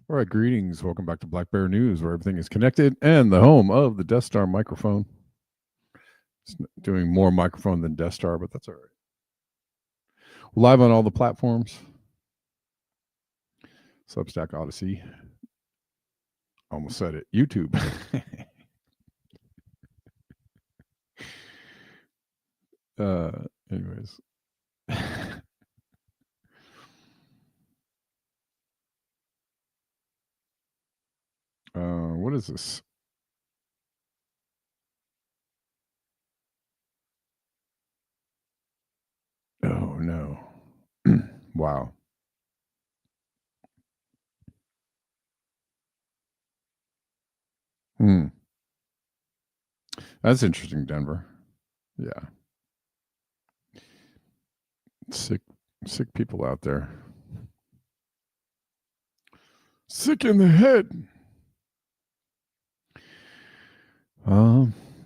All right, greetings. Welcome back to Black Bear News, where everything is connected and the home of the Death Star microphone. It's doing more microphone than Death Star, but that's all right. Live on all the platforms. Substack, Odyssey. Almost said it. YouTube. Anyways. What is this? Oh, no. Wow. That's interesting, Denver. Yeah. Sick people out there. Sick in the head.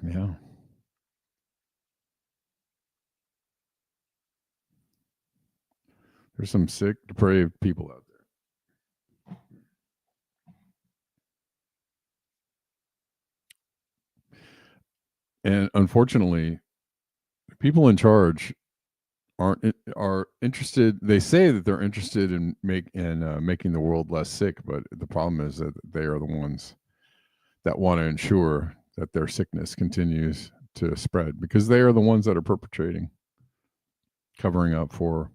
Yeah. There's some sick, depraved people out there. And unfortunately, people in charge are interested. They say that they're interested in making the world less sick, but the problem is that they are the ones that want to ensure that their sickness continues to spread, because they are the ones that are perpetrating, covering up for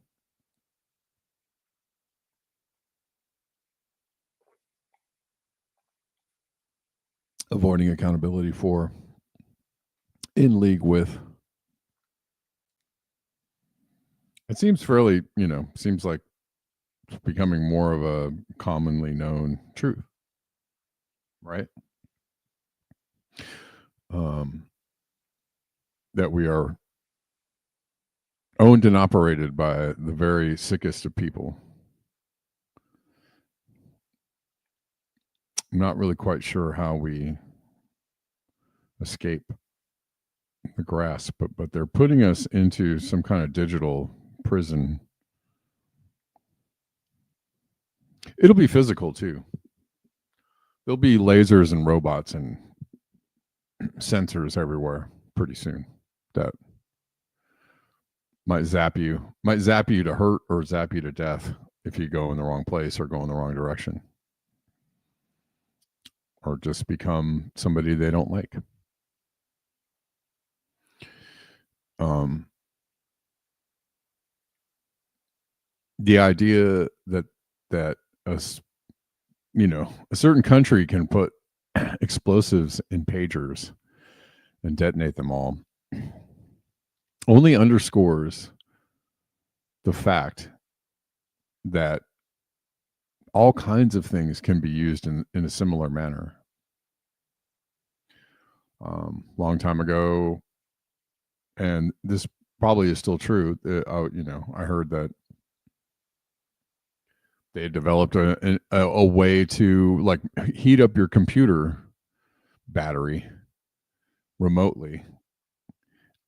avoiding accountability for, in league with. It seems fairly, seems like it's becoming more of a commonly known truth, right? That we are owned and operated by the very sickest of people. I'm not really quite sure how we escape the grasp, but they're putting us into some kind of digital prison. It'll be physical too. There'll be lasers and robots and sensors everywhere pretty soon that might zap you to hurt or zap you to death if you go in the wrong place or go in the wrong direction, or just become somebody they don't like. The idea that a certain country can put explosives in pagers and detonate them all only underscores the fact that all kinds of things can be used in a similar manner. Long time ago, and this probably is still true, I heard that they developed a way to like heat up your computer battery remotely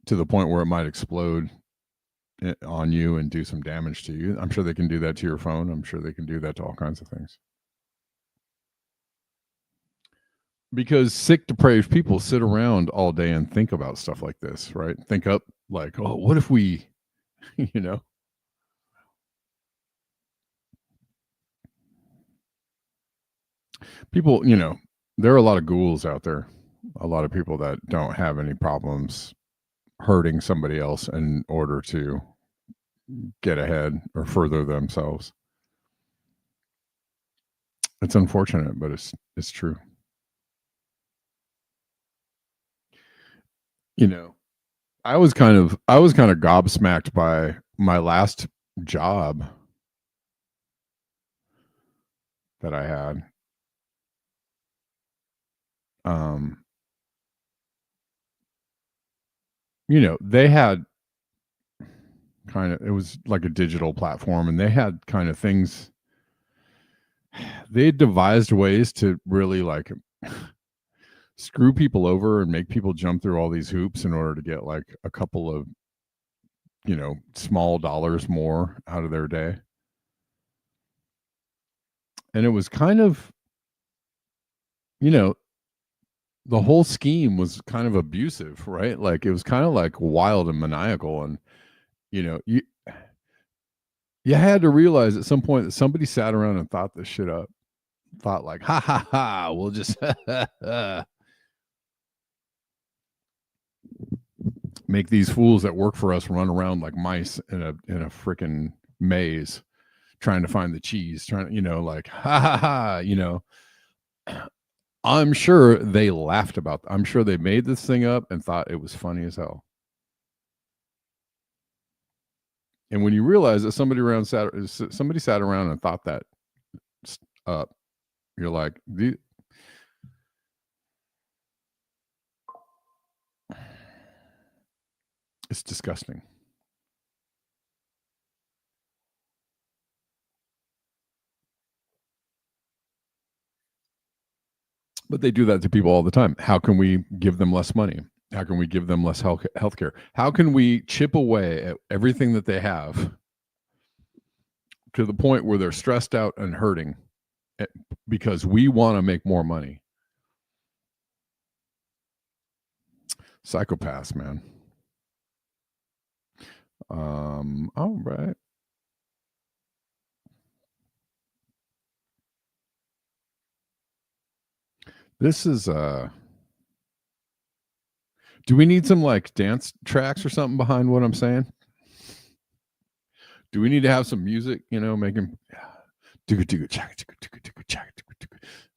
to the point where it might explode on you and do some damage to you. I'm sure they can do that to your phone. I'm sure they can do that to all kinds of things. Because sick, depraved people sit around all day and think about stuff like this, right? Think up like, oh, what if we, people, there are a lot of ghouls out there, a lot of people that don't have any problems hurting somebody else in order to get ahead or further themselves. It's unfortunate, but it's true. I was kind of gobsmacked by my last job that I had. They had it was like a digital platform, and they had kind of things. They devised ways to really like screw people over and make people jump through all these hoops in order to get like a couple of small dollars more out of their day. And it was kind of, you know, the whole scheme was kind of abusive, right? Like it was kind of like wild and maniacal. And, you had to realize at some point that somebody sat around and thought this shit up. Thought like, ha ha ha, we'll just make these fools that work for us run around like mice in a freaking maze trying to find the cheese, trying to, like, ha ha ha. I'm sure they laughed about I'm sure they made this thing up and thought it was funny as hell. And when you realize that somebody sat around and thought that up, you're like, it's disgusting. But they do that to people all the time. How can we give them less money? How can we give them less health care? How can we chip away at everything that they have to the point where they're stressed out and hurting because we want to make more money? Psychopaths, man. All right. This is do we need some like dance tracks or something behind what I'm saying? Do we need to have some music, making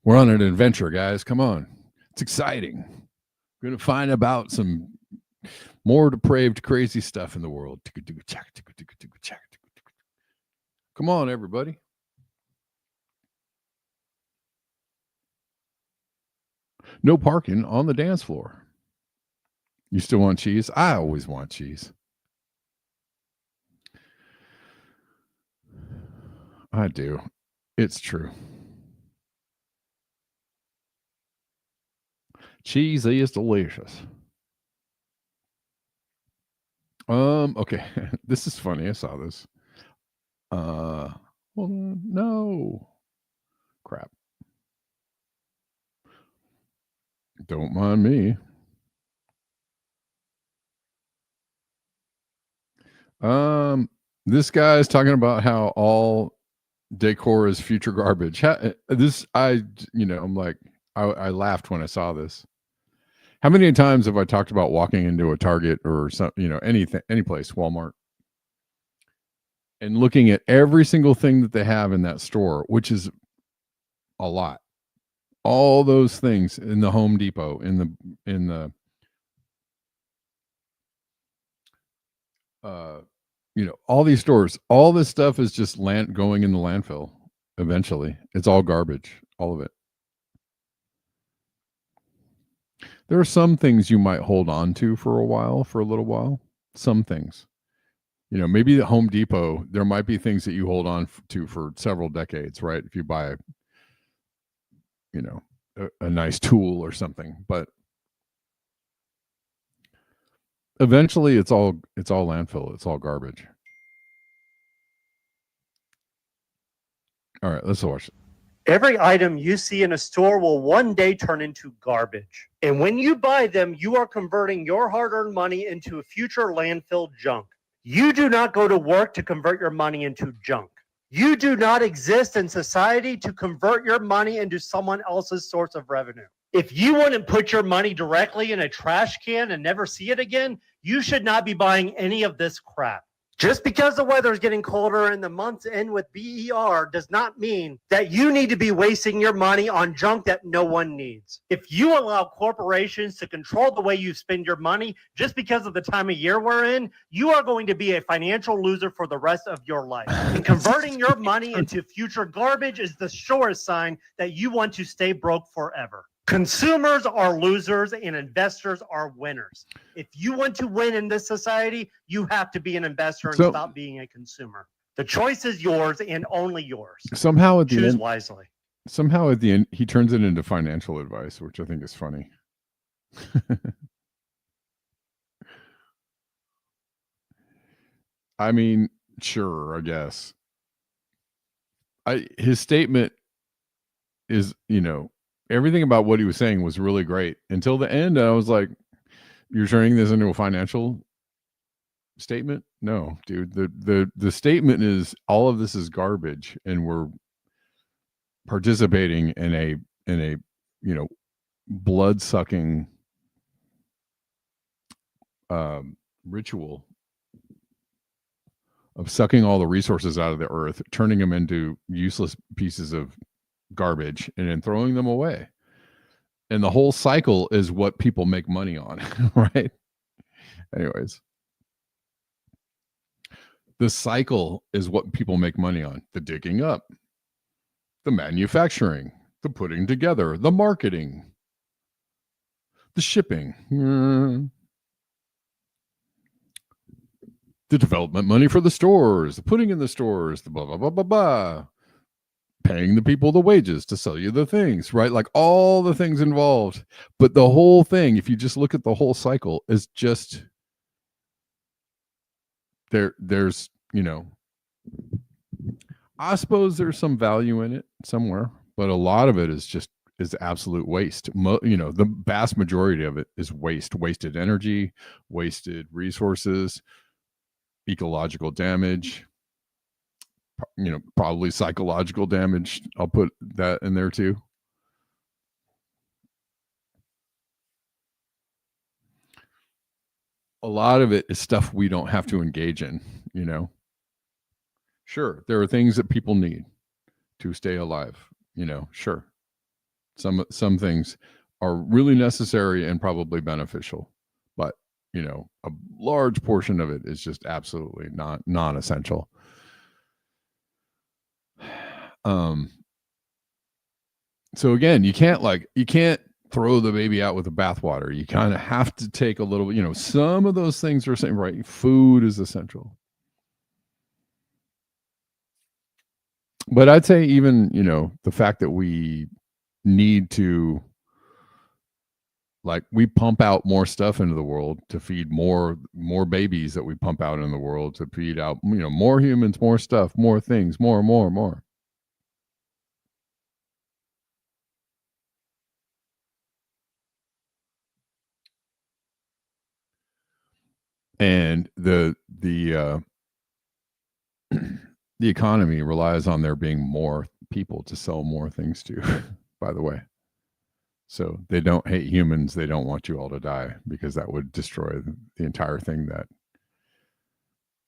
we're on an adventure, guys. Come on. It's exciting. We're gonna find about some more depraved, crazy stuff in the world. Come on, everybody. No parking on the dance floor. You still want cheese? I always want cheese. I do. It's true. Cheese is delicious. Okay. This is funny. I saw this. Hold on. No. Crap. Don't mind me. This guy is talking about how all decor is future garbage. I'm like, I laughed when I saw this. How many times have I talked about walking into a Target or some, anything, any place, Walmart, and looking at every single thing that they have in that store, which is a lot. All those things in the Home Depot, in the all these stores, all this stuff is just going in the landfill. Eventually, it's all garbage, all of it. There are some things you might hold on to for a little while. Some things, maybe the Home Depot, there might be things that you hold on to for several decades, right? If you buy, a nice tool or something, but eventually it's all landfill. It's all garbage. All right, let's watch it. Every item you see in a store will one day turn into garbage. And when you buy them, you are converting your hard-earned money into future landfill junk. You do not go to work to convert your money into junk. You do not exist in society to convert your money into someone else's source of revenue. If you wouldn't put your money directly in a trash can and never see it again, you should not be buying any of this crap. Just because the weather is getting colder and the months end with BER does not mean that you need to be wasting your money on junk that no one needs. If you allow corporations to control the way you spend your money just because of the time of year we're in, you are going to be a financial loser for the rest of your life. And converting your money into future garbage is the surest sign that you want to stay broke forever. Consumers are losers and investors are winners. If you want to win in this society, you have to be an investor and stop being a consumer. The choice is yours and only yours. Somehow at the Choose end, wisely. Somehow at the end, he turns it into financial advice, which I think is funny. I mean, sure, I guess. His statement is, everything about what he was saying was really great until the end. I was like, you're turning this into a financial statement? No, dude. The statement is all of this is garbage, and we're participating in a blood sucking ritual of sucking all the resources out of the earth, turning them into useless pieces of garbage, and then throwing them away. And the whole cycle is what people make money on, right? Anyways, the cycle is what people make money on: the digging up, the manufacturing, the putting together, the marketing, the shipping, the development money for the stores, the putting in the stores, the blah, blah, blah, blah, blah, paying the people the wages to sell you the things, right? Like all the things involved. But the whole thing, if you just look at the whole cycle, is just there's, I suppose there's some value in it somewhere, but a lot of it is absolute waste. The vast majority of it is wasted energy, wasted resources, ecological damage, probably psychological damage. I'll put that in there too. A lot of it is stuff we don't have to engage in, Sure, there are things that people need to stay alive, sure. Some things are really necessary and probably beneficial, but a large portion of it is just absolutely non-essential. So again, you can't throw the baby out with the bathwater. You kind of have to take a little, some of those things are saying, right? Food is essential. But I'd say even, the fact that we need to, we pump out more stuff into the world to feed more babies that we pump out in the world to feed out, more humans, more stuff, more things, more. And the economy relies on there being more people to sell more things to, by the way. So they don't hate humans. They don't want you all to die, because that would destroy the entire thing that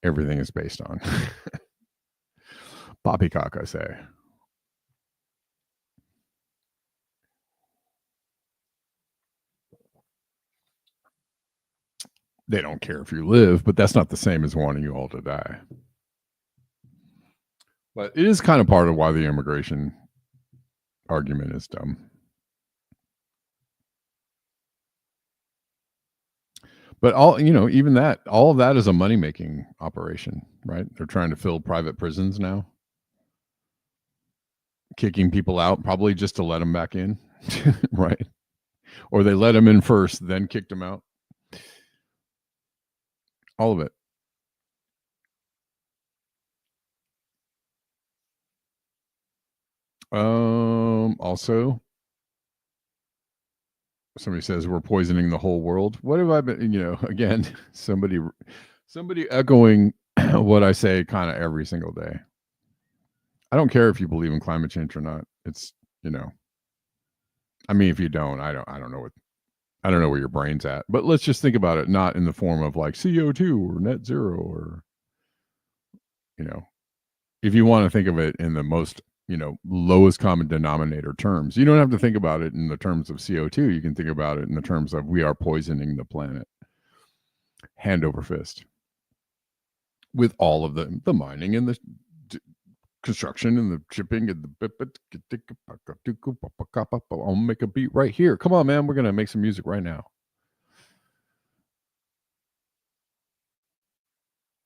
everything is based on. Poppycock, I say. They don't care if you live, but that's not the same as wanting you all to die. But it is kind of part of why the immigration argument is dumb. But even that, all of that is a money-making operation, right? They're trying to fill private prisons now, kicking people out, probably just to let them back in, right? Or they let them in first, then kicked them out. All of it. Also, somebody says we're poisoning the whole world. What have I been, again, somebody echoing what I say kind of every single day. I don't care if you believe in climate change or not. It's, I mean, if you don't, I don't know where your brain's at. But let's just think about it, not in the form of like CO2 or net zero, or, if you want to think of it in the most, lowest common denominator terms, you don't have to think about it in the terms of CO2. You can think about it in the terms of we are poisoning the planet hand over fist with all of the mining and the construction and the shipping and I'll make a beat right here. Come on, man. We're going to make some music right now.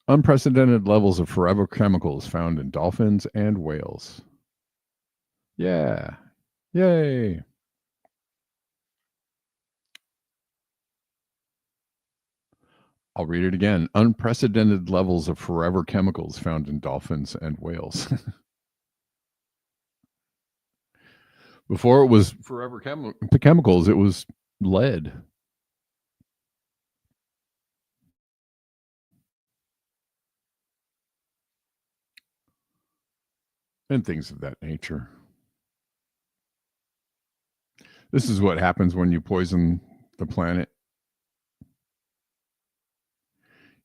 Unprecedented levels of forever chemicals found in dolphins and whales. Yeah. Yay. I'll read it again. Unprecedented levels of forever chemicals found in dolphins and whales. Before it was forever chemicals, it was lead. And things of that nature. This is what happens when you poison the planet.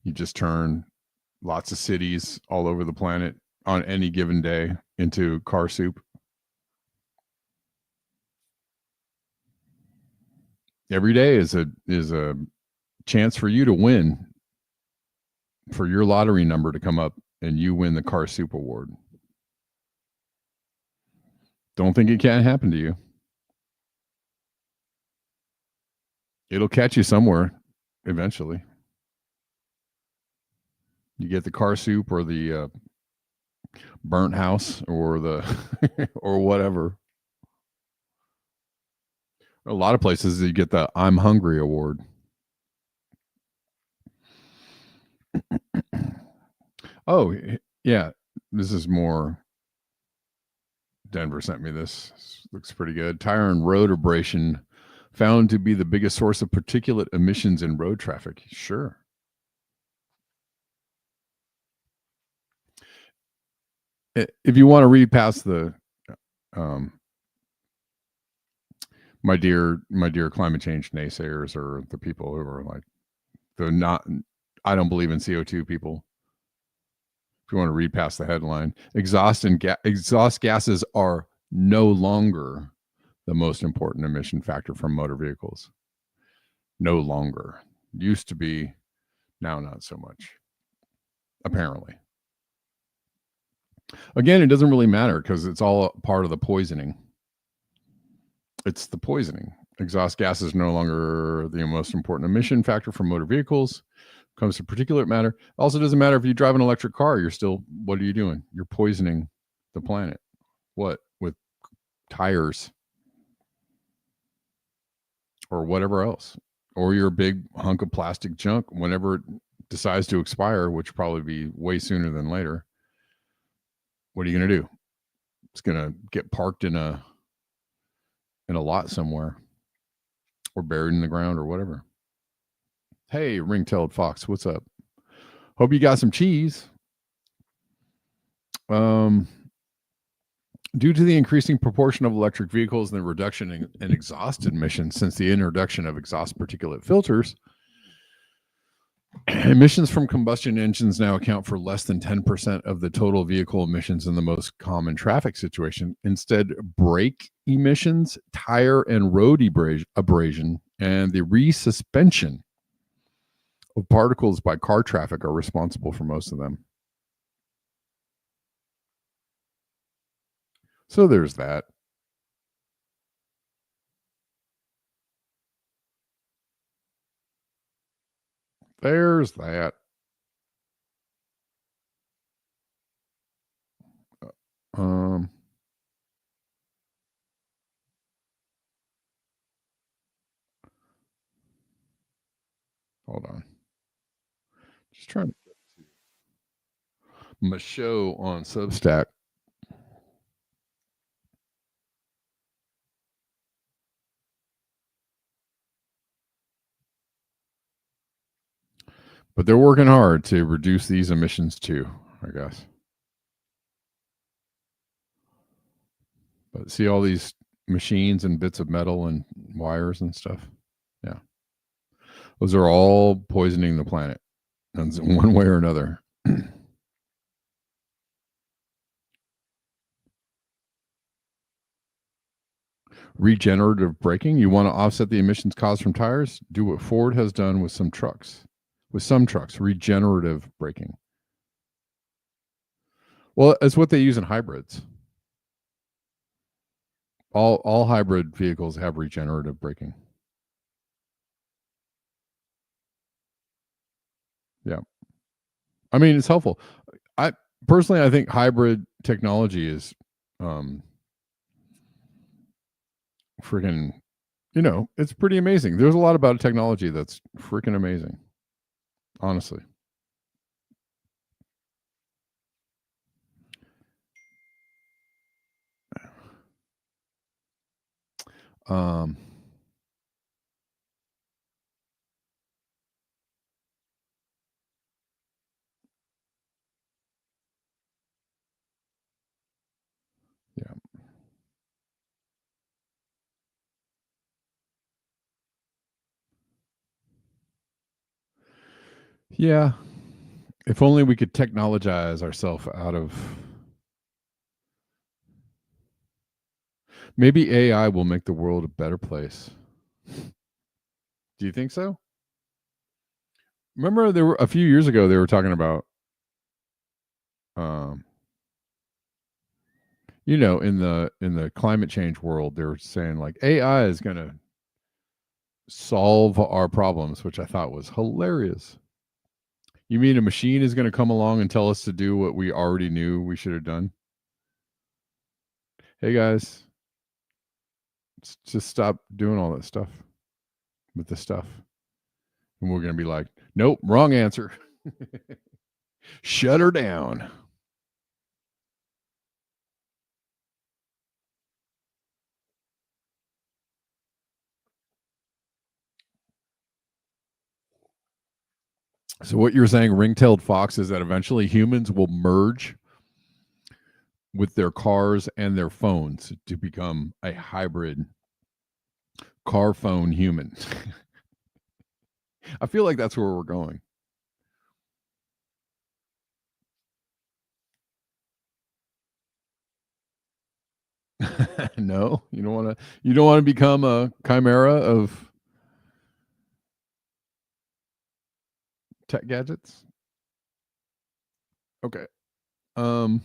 You just turn lots of cities all over the planet on any given day into car soup. Every day is a chance for you to win, for your lottery number to come up and you win the car soup award. Don't think it can't happen to you. It'll catch you somewhere eventually. You get the car soup or the burnt house or the or whatever. A lot of places you get the I'm hungry award. Oh, yeah. This is more. Denver sent me this. This looks pretty good. Tire and road abrasion found to be the biggest source of particulate emissions in road traffic. Sure. If you want to read past the my dear climate change naysayers, or the people who are like the not I don't believe in CO2 people. If you want to read past the headline, exhaust gases are no longer the most important emission factor from motor vehicles. No longer. Used to be, now not so much. Apparently. Again, it doesn't really matter because it's all part of the poisoning. It's the poisoning. Exhaust gas is no longer the most important emission factor from motor vehicles. Comes to particulate matter. Also, doesn't matter if you drive an electric car. You're still, what are you doing? You're poisoning the planet. What? With tires or whatever else, or your big hunk of plastic junk whenever it decides to expire, which will probably be way sooner than later. What are you going to do? It's going to get parked in a lot somewhere, or buried in the ground, or whatever. Hey, ring-tailed fox, what's up? Hope you got some cheese. Due to the increasing proportion of electric vehicles and the reduction in exhaust emissions since the introduction of exhaust particulate filters, emissions from combustion engines now account for less than 10% of the total vehicle emissions in the most common traffic situation. Instead, brake emissions, tire and road abrasion, and the resuspension of particles by car traffic are responsible for most of them. So there's that. There's that. Hold on. Just trying to get to my show on Substack. But they're working hard to reduce these emissions too, I guess. But see all these machines and bits of metal and wires and stuff? Yeah. Those are all poisoning the planet in one way or another. Regenerative braking. You want to offset the emissions caused from tires? Do what Ford has done with some trucks. Regenerative braking. Well, it's what they use in hybrids. All hybrid vehicles have regenerative braking. Yeah. I mean, it's helpful. I personally, I think hybrid technology is freaking, it's pretty amazing. There's a lot about technology that's freaking amazing. Honestly. Um, yeah. Yeah. If only we could technologize ourselves out of. Maybe AI will make the world a better place. Do you think so? Remember, there were a few years ago they were talking about, um, in the climate change world, they were saying like AI is going to solve our problems, which I thought was hilarious. You mean a machine is going to come along and tell us to do what we already knew we should have done? Hey guys, just stop doing all that stuff with the stuff. And we're going to be like, nope, wrong answer. Shut her down. So what you're saying, ring-tailed fox, is that eventually humans will merge with their cars and their phones to become a hybrid car phone human. I feel like that's where we're going. No, you don't want to. You don't want to become a chimera of tech gadgets. Okay. Um,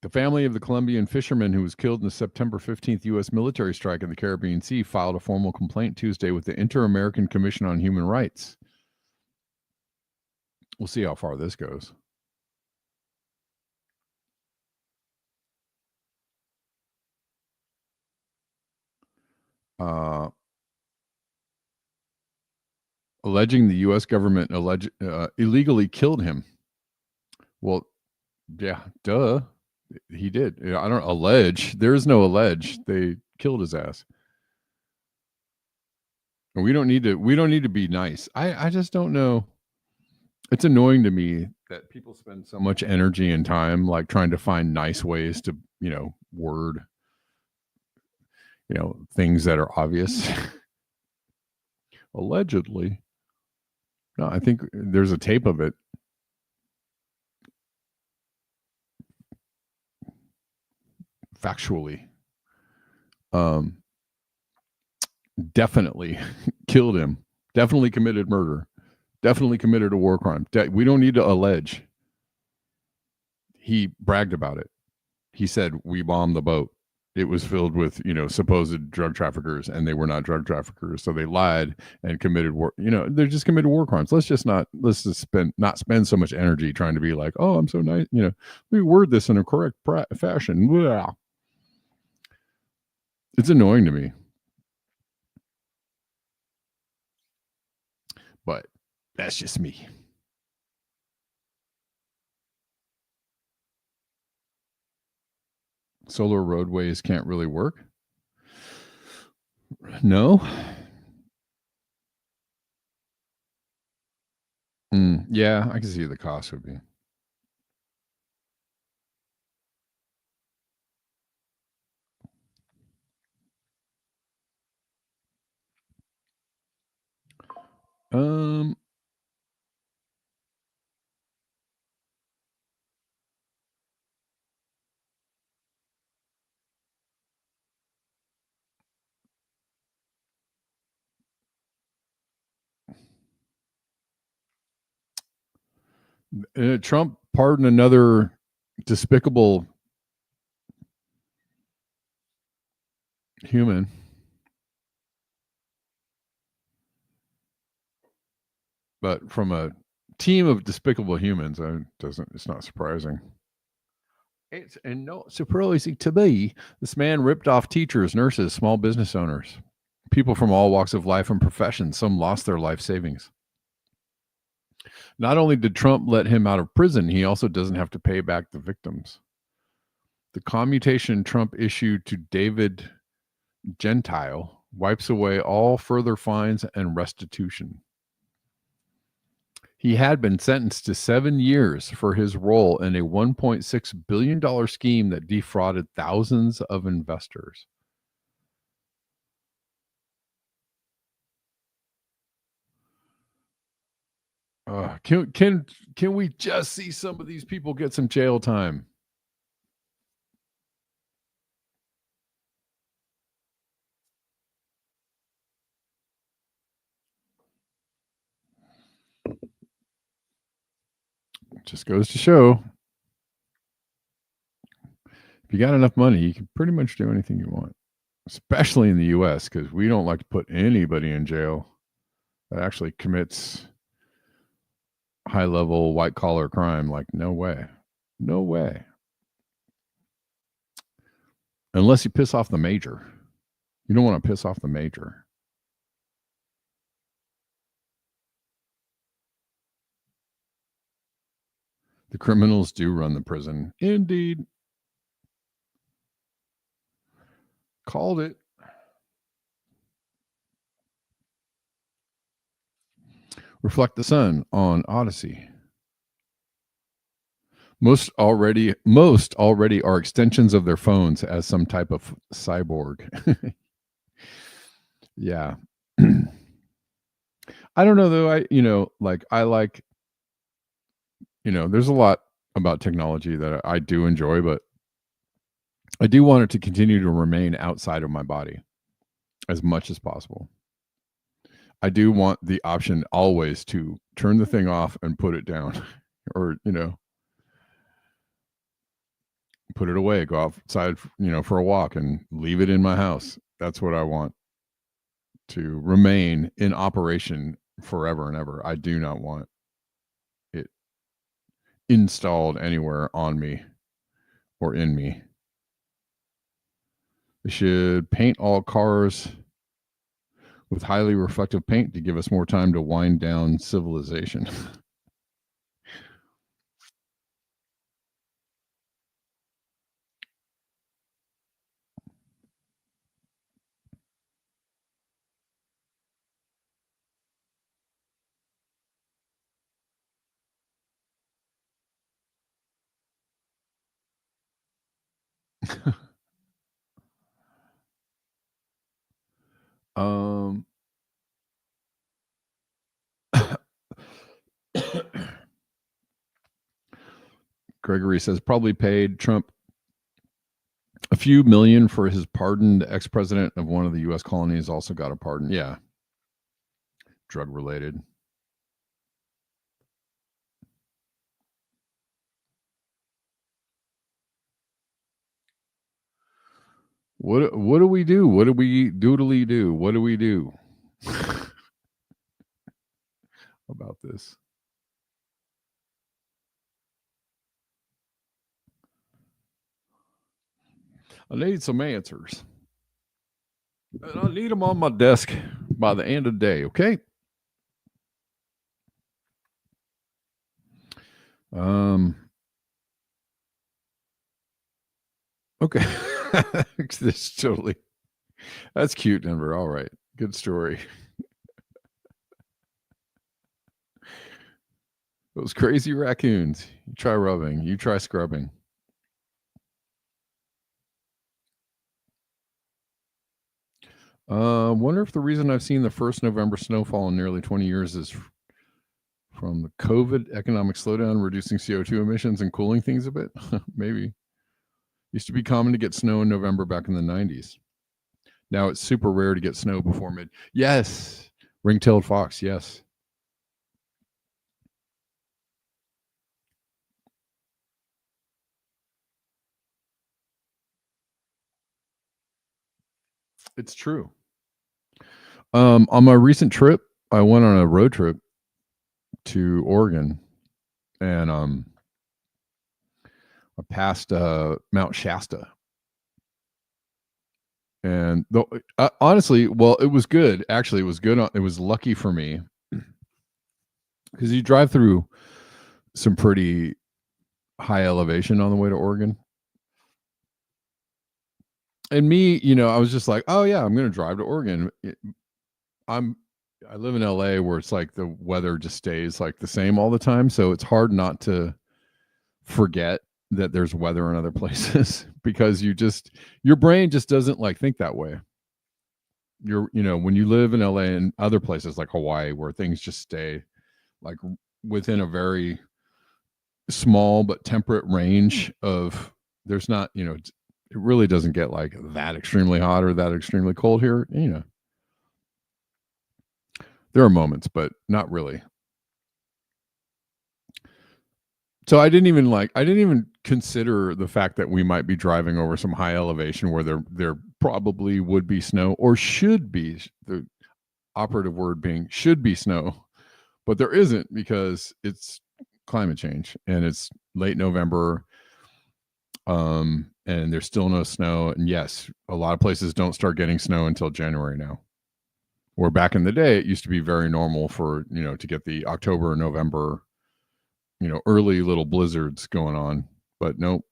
the family of the Colombian fisherman who was killed in the September 15th U.S. military strike in the Caribbean Sea filed a formal complaint Tuesday with the Inter-American Commission on Human Rights. We'll see how far this goes. Uh, alleging the U.S. government illegally killed him. Well, yeah, duh. He did. I don't allege. There is no allege. They killed his ass. And we don't need to. We don't need to be nice. I just don't know. It's annoying to me that people spend so much energy and time like trying to find nice ways to word things that are obvious. Allegedly. No, I think there's a tape of it. Factually. Definitely killed him. Definitely committed murder. Definitely committed a war crime. We don't need to allege. He bragged about it. He said, we bombed the boat. It was filled with, supposed drug traffickers, and they were not drug traffickers. So they lied and committed war. They just committed war crimes. Let's just not spend so much energy trying to be like, oh, I'm so nice. Let me word this in a correct fashion. Blah. It's annoying to me. But that's just me. Solar roadways can't really work? No. Yeah, I can see the cost would be. Um, Trump pardoned another despicable human. But from a team of despicable humans, it's not surprising. It's and no surprising to me. This man ripped off teachers, nurses, small business owners, people from all walks of life and professions. Some lost their life savings. Not only did Trump let him out of prison, he also doesn't have to pay back the victims. The commutation Trump issued to David Gentile wipes away all further fines and restitution. He had been sentenced to 7 years for his role in a $1.6 billion scheme that defrauded thousands of investors. Can we just see some of these people get some jail time? Just goes to show, if you got enough money, you can pretty much do anything you want, especially in the U.S., because we don't like to put anybody in jail that actually commits high-level white-collar crime. Like, no way. No way. Unless you piss off the major. You don't want to piss off the major. The criminals do run the prison. Indeed. Called it. Reflect the Sun on Odyssey. Most already are extensions of their phones as some type of cyborg. Yeah. I don't know though. There's a lot about technology that I do enjoy, but I do want it to continue to remain outside of my body as much as possible. I do want the option always to turn the thing off and put it down or, put it away, go outside, for a walk and leave it in my house. That's what I want to remain in operation forever and ever. I do not want it installed anywhere on me or in me. They should paint all cars with highly reflective paint to give us more time to wind down civilization. Gregory says probably paid Trump a few million for his pardon. The ex-president of one of the U.S. colonies also got a pardon. Yeah. Drug related. What do we do? What do we doodly do? What do we do about this? I need some answers. And I need them on my desk by the end of the day, okay? Okay. This totally. That's cute, Denver. All right. Good story. Those crazy raccoons. You try rubbing. You try scrubbing. Wonder if the reason I've seen the first November snowfall in nearly 20 years is from the COVID economic slowdown, reducing CO2 emissions and cooling things a bit. Maybe. Used to be common to get snow in November back in the 90s. Now it's super rare to get snow before mid. Yes. Ring-tailed fox. Yes. It's true. On my recent trip, I went on a road trip to Oregon, and I passed Mount Shasta. And honestly, well, it was good. Actually, it was good. It was lucky for me because you drive through some pretty high elevation on the way to Oregon. And me, I was just like, oh yeah, I'm going to drive to Oregon. I live in LA where it's like the weather just stays like the same all the time. So it's hard not to forget that there's weather in other places because your brain just doesn't like think that way. When you live in LA and other places like Hawaii where things just stay like within a very small but temperate range of, there's not, it really doesn't get like that extremely hot or that extremely cold here. There are moments, but not really. So I didn't even consider the fact that we might be driving over some high elevation where there probably would be snow, or should be, the operative word being should be snow, but there isn't because it's climate change and it's late November, and there's still no snow. And yes, a lot of places don't start getting snow until January now. Where back in the day, it used to be very normal for, to get the October, November, early little blizzards going on. But nope.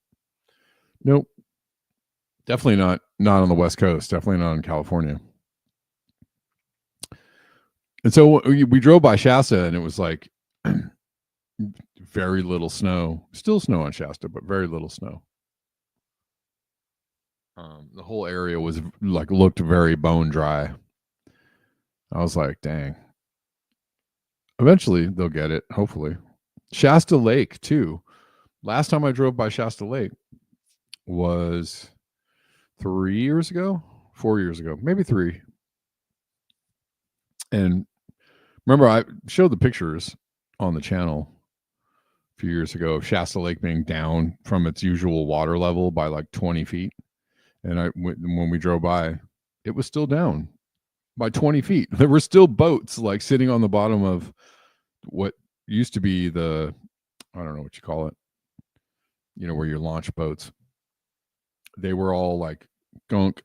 Definitely not on the West Coast. Definitely not in California. And so we drove by Shasta, and it was like very little snow. Still snow on Shasta, but very little snow. The whole area was like looked very bone dry. I was like, dang. Eventually they'll get it, hopefully. Shasta Lake too. Last time I drove by Shasta Lake was 4 years ago, maybe 3. And remember, I showed the pictures on the channel a few years ago of Shasta Lake being down from its usual water level by like 20 feet. And when we drove by, it was still down by 20 feet. There were still boats like sitting on the bottom of what used to be the, I don't know what you call it, where you launch boats. They were all like gunk,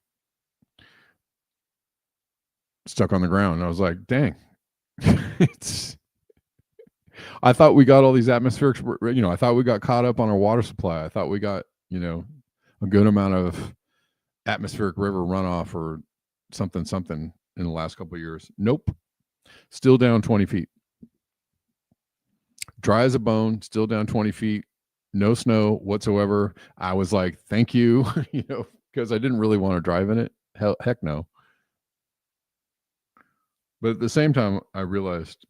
stuck on the ground. And I was like, dang. I thought we got all these atmospheric, I thought we got caught up on our water supply. I thought we got, a good amount of atmospheric river runoff or something in the last couple of years. Nope. Still down 20 feet. Dry as a bone, still down 20 feet. No snow whatsoever. I was like, thank you, because I didn't really want to drive in it. Heck no. But at the same time, I realized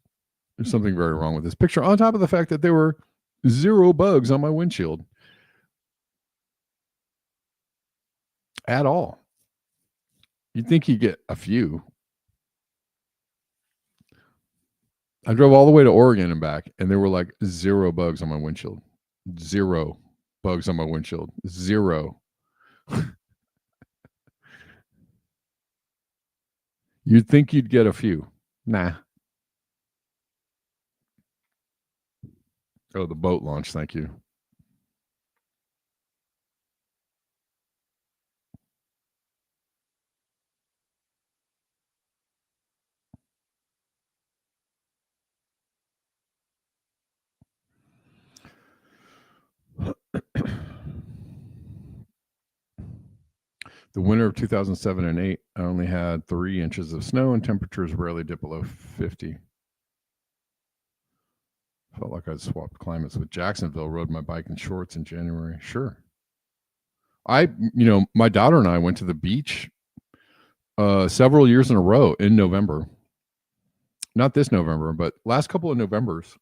there's something very wrong with this picture, on top of the fact that there were 0 bugs on my windshield at all. You'd think you'd get a few. I drove all the way to Oregon and back, and there were like 0 bugs on my windshield. 0 bugs on my windshield. 0. You'd think you'd get a few. Nah. Oh, the boat launch. Thank you. The winter of 2007 and 8, I only had 3 inches of snow and temperatures rarely dip below 50. Felt like I'd swapped climates with Jacksonville. Rode my bike in shorts in January. Sure. My daughter and I went to the beach several years in a row in November. Not this November, but last couple of Novembers.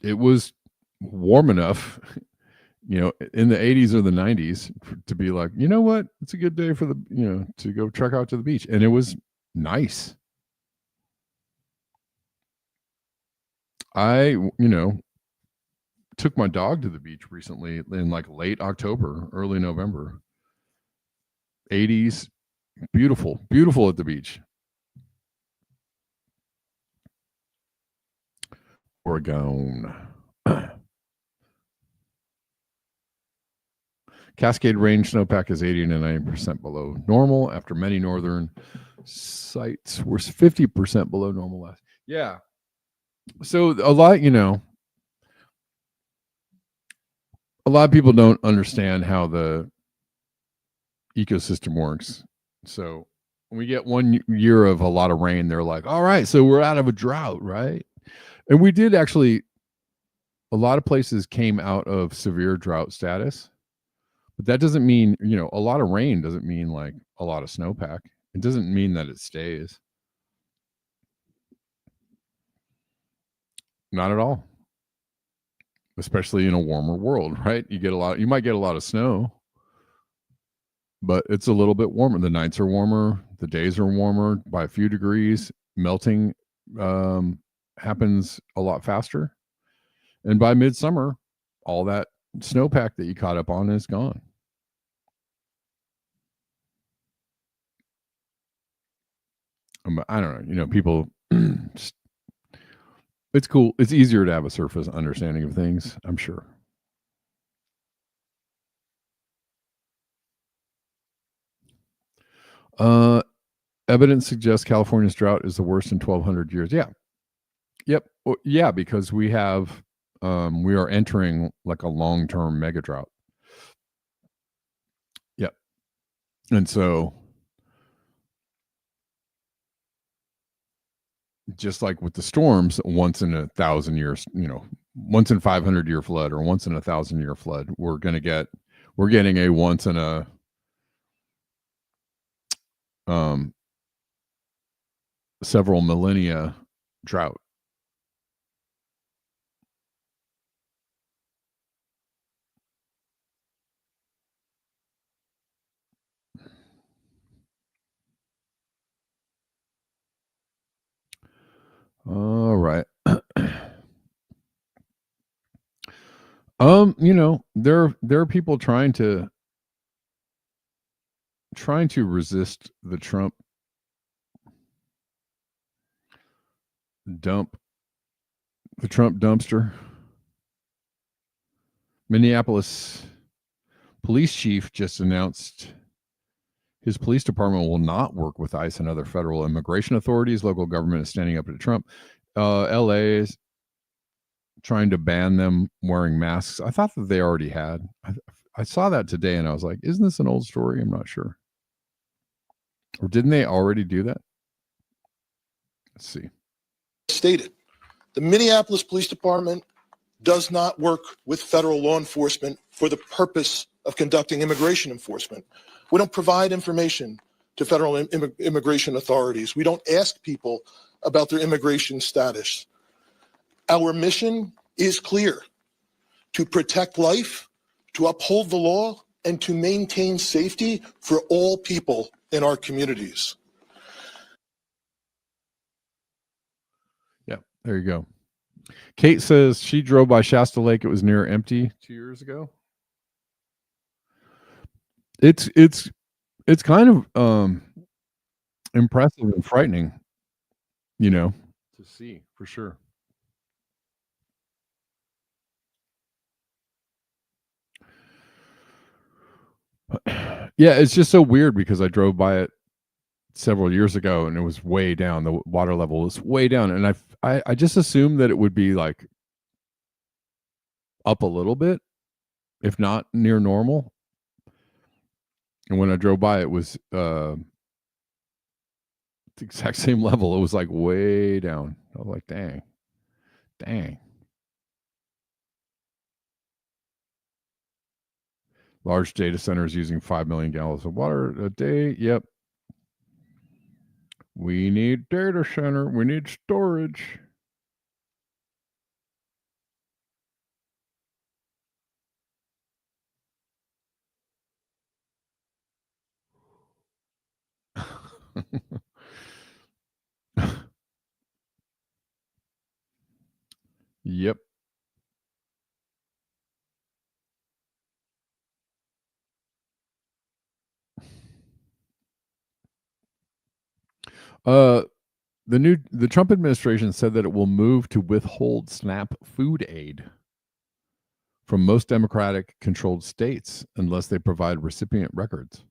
It was warm enough, in the 80s or the 90s to be like, you know what? It's a good day for to go trek out to the beach. And it was nice. I, took my dog to the beach recently in like late October, early November. 80s, beautiful at the beach. Oregon. Cascade Range snowpack is 80 to 90% below normal after many northern sites were 50% below normal last. Yeah. So a lot of people don't understand how the ecosystem works. So when we get 1 year of a lot of rain, they're like, all right, so we're out of a drought, right? And we did actually, a lot of places came out of severe drought status, but that doesn't mean, a lot of rain doesn't mean like a lot of snowpack. It doesn't mean that it stays. Not at all. Especially in a warmer world, right? You might get a lot of snow, but it's a little bit warmer. The nights are warmer, the days are warmer by a few degrees. Melting happens a lot faster. And by midsummer, all that snowpack that you caught up on is gone. I don't know. People just, it's cool. It's easier to have a surface understanding of things, I'm sure. Evidence suggests California's drought is the worst in 1,200 years. Yeah. Yep. Well, yeah, because we are entering like a long-term mega drought. Yep. And so, just like with the storms, once in 1,000 years, once in 500-year flood or once in 1,000-year flood, we're getting a once in a several millennia drought. All right. There are people trying to resist the Trump dumpster. Minneapolis police chief just announced his police department will not work with ICE and other federal immigration authorities. Local government is standing up to Trump. LA is trying to ban them wearing masks. I thought that they already had. I saw that today and I was like, isn't this an old story? I'm not sure. Or didn't they already do that? Let's see. Stated, the Minneapolis Police Department does not work with federal law enforcement for the purpose of conducting immigration enforcement. We don't provide information to federal immigration authorities. We don't ask people about their immigration status. Our mission is clear: to protect life, to uphold the law, and to maintain safety for all people in our communities. Yeah, there you go. Kate says she drove by Shasta Lake. It was near empty 2 years ago. It's kind of impressive and frightening, to see for sure. Yeah, it's just so weird because I drove by it several years ago and it was way down. The water level was way down, and I just assumed that it would be like up a little bit, if not near normal. And when I drove by, it was the exact same level. It was like way down. I was like, dang. Large data centers using 5 million gallons of water a day. Yep. We need data center. We need storage. Yep. The Trump administration said that it will move to withhold SNAP food aid from most Democratic controlled states unless they provide recipient records.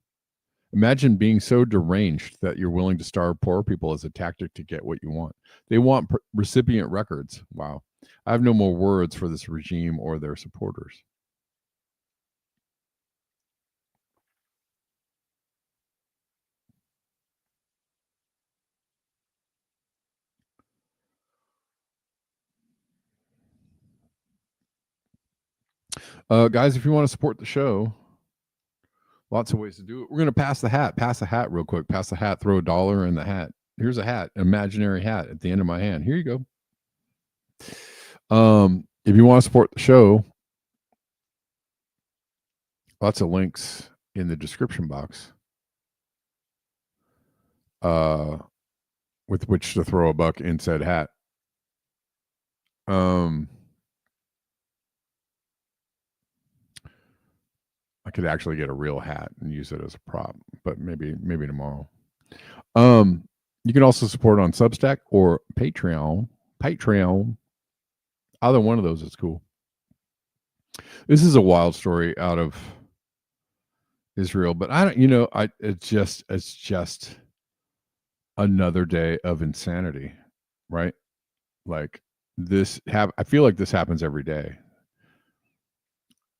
Imagine being so deranged that you're willing to starve poor people as a tactic to get what you want. They want recipient records. Wow. I have no more words for this regime or their supporters. Guys, if you want to support the show, lots of ways to do it. We're going to pass the hat. Pass the hat real quick. Pass the hat. Throw $1 in the hat. Here's a hat, imaginary hat at the end of my hand. Here you go. If you want to support the show, lots of links in the description box with which to throw $1 in said hat. I could actually get a real hat and use it as a prop, but maybe tomorrow. You can also support on Substack or Patreon. Either one of those is cool. This is a wild story out of Israel, but I don't, it's just another day of insanity, right? Like I feel like this happens every day.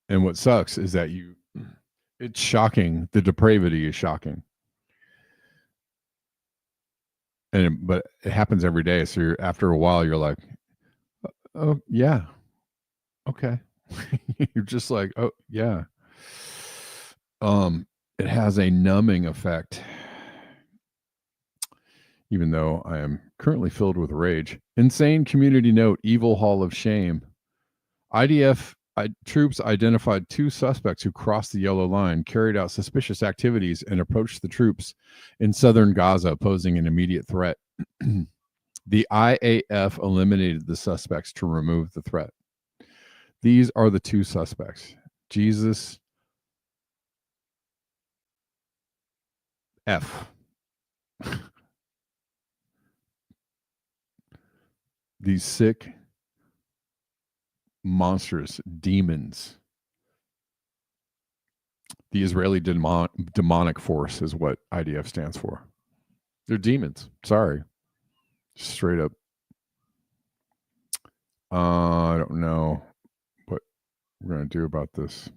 And what sucks is that it's shocking. The depravity is shocking. But it happens every day. So after a while, you're like, oh yeah. Okay. You're just like, oh yeah. It has a numbing effect. Even though I am currently filled with rage. Insane community note, evil hall of shame. IDF troops identified 2 suspects who crossed the yellow line, carried out suspicious activities, and approached the troops in southern Gaza, posing an immediate threat. The IAF eliminated the suspects to remove the threat. These are the 2 suspects. Jesus F. These sick, monstrous demons. The Israeli demonic force is what IDF stands for. They're demons. Sorry. Straight up. I don't know what we're going to do about this.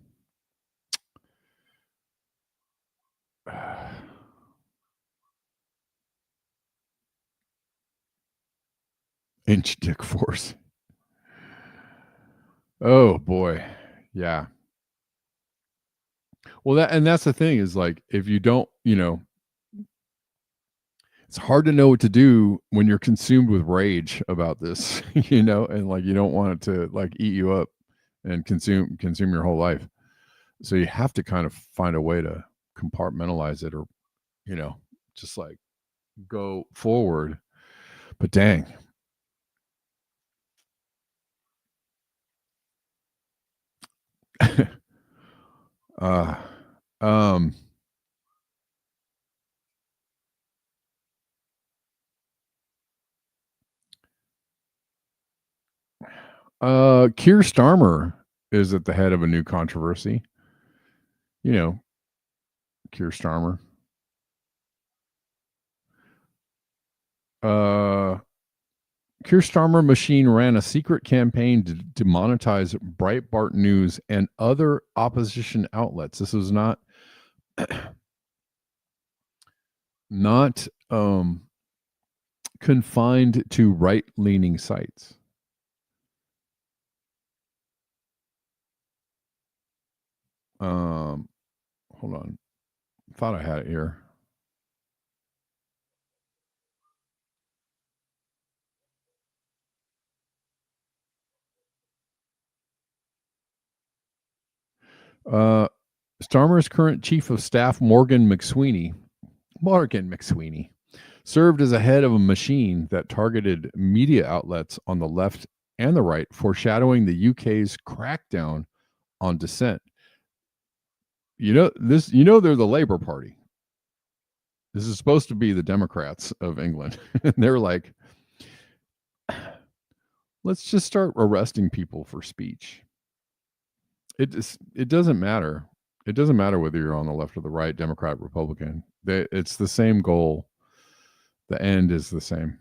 Inch dick force. Oh boy. Yeah. Well, that's the thing is like, if you don't, it's hard to know what to do when you're consumed with rage about this, and like, you don't want it to like eat you up and consume your whole life. So you have to kind of find a way to compartmentalize it or, just like go forward. But dang. Keir Starmer is at the head of a new controversy. Keir Starmer. Keir Starmer machine ran a secret campaign to demonetize Breitbart News and other opposition outlets. This was not confined to right-leaning sites. Hold on. Thought I had it here. Starmer's current chief of staff, Morgan McSweeney, served as a head of a machine that targeted media outlets on the left and the right, foreshadowing the UK's crackdown on dissent. They're the Labour Party. This is supposed to be the Democrats of England. And they're like, let's just start arresting people for speech. It doesn't matter. It doesn't matter whether you're on the left or the right, Democrat, Republican. It's the same goal. The end is the same.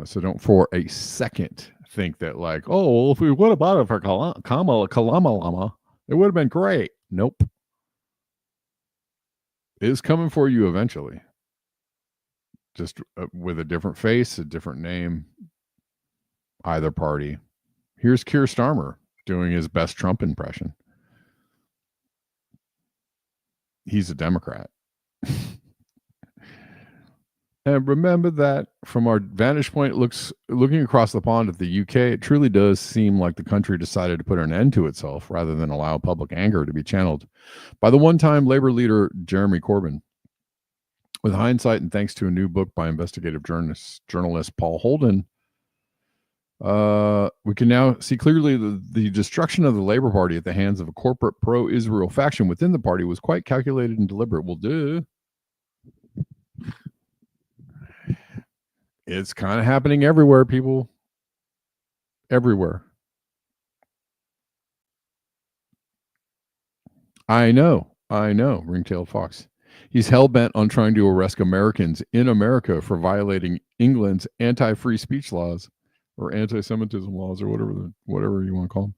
So don't for a second think that like, oh, well, if we would have bought it for Kalama, it would have been great. Nope. It is coming for you eventually. Just with a different face, a different name, either party. Here's Keir Starmer doing his best Trump impression. He's a Democrat. And remember that from our vantage point, looking across the pond at the UK, it truly does seem like the country decided to put an end to itself rather than allow public anger to be channeled by the one-time Labour leader Jeremy Corbyn. With hindsight and thanks to a new book by investigative journalist Paul Holden, we can now see clearly the destruction of the Labour Party at the hands of a corporate pro-Israel faction within the party was quite calculated and deliberate. Well, duh. It's kind of happening everywhere, people. Everywhere. I know, Ringtail Fox. He's hell-bent on trying to arrest Americans in America for violating England's anti-free speech laws or anti-Semitism laws or whatever you want to call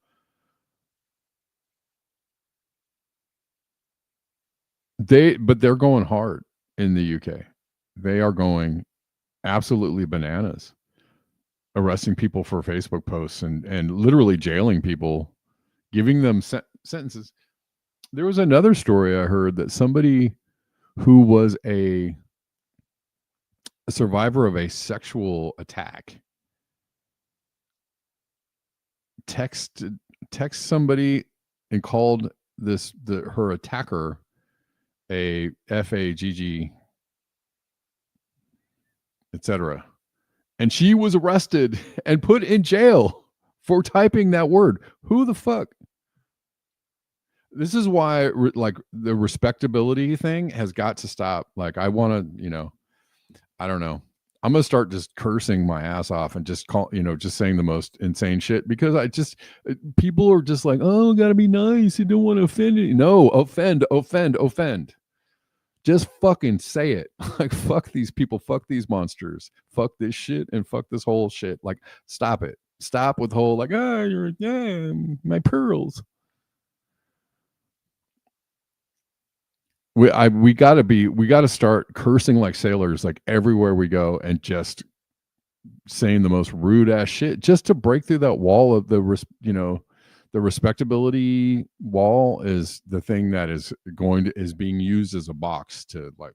them. But they're going hard in the UK. They are going absolutely bananas, arresting people for Facebook posts and literally jailing people, giving them sentences. There was another story I heard that somebody who was a survivor of a sexual attack text somebody and called her attacker a fagg, etc. And she was arrested and put in jail for typing that word. Who the fuck? This is why like the respectability thing has got to stop. Like I want to, I don't know. I'm going to start just cursing my ass off and just just saying the most insane shit because people are just like, oh, gotta be nice. You don't want to offend it. No, offend. Just fucking say it. Like, fuck these people. Fuck these monsters. Fuck this shit and fuck this whole shit. Like, stop it. Stop with the whole like, my pearls. We gotta start cursing like sailors like everywhere we go and just saying the most rude ass shit just to break through that wall of the respectability wall is the thing that is being used as a box to like,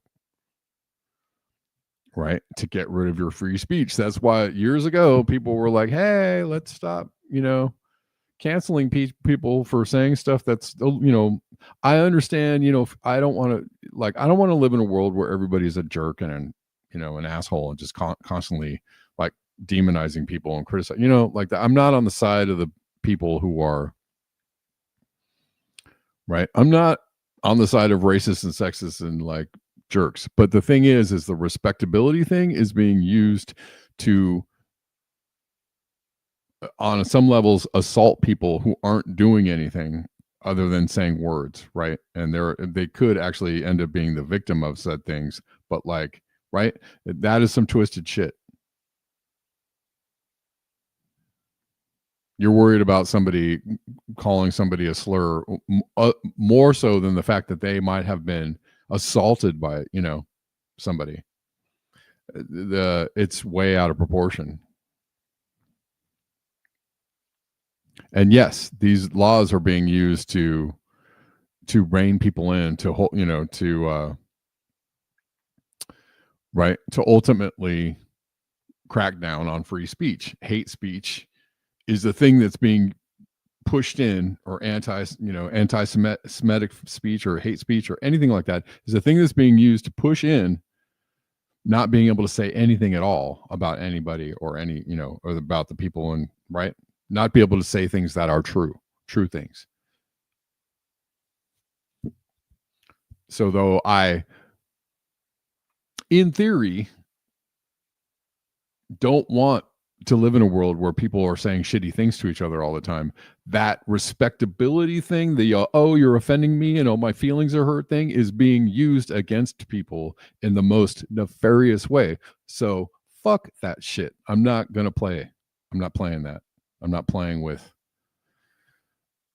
right, to get rid of your free speech. That's why years ago people were like, hey, let's stop canceling people for saying stuff that's I understand, I don't want to live in a world where everybody's a jerk and an asshole and just constantly like demonizing people and criticizing, like that. I'm not on the side of the people who are right. I'm not on the side of racists and sexists and like jerks. But the thing is the respectability thing is being used to on some levels assault people who aren't doing anything other than saying words, right? And they could actually end up being the victim of said things, but like, right, that is some twisted shit. You're worried about somebody calling somebody a slur more so than the fact that they might have been assaulted by somebody. It's way out of proportion. And yes, these laws are being used to rein people in, to hold, right, to ultimately crack down on free speech. Hate speech is the thing that's being pushed in, or anti-Semitic speech or hate speech or anything like that is the thing that's being used to push in not being able to say anything at all about anybody or or about the people, and right, not be able to say things that are true things. So though I, in theory, don't want to live in a world where people are saying shitty things to each other all the time, that respectability thing, the oh, you're offending me and oh, my feelings are hurt thing, is being used against people in the most nefarious way. So fuck that shit. I'm not playing that. I'm not playing with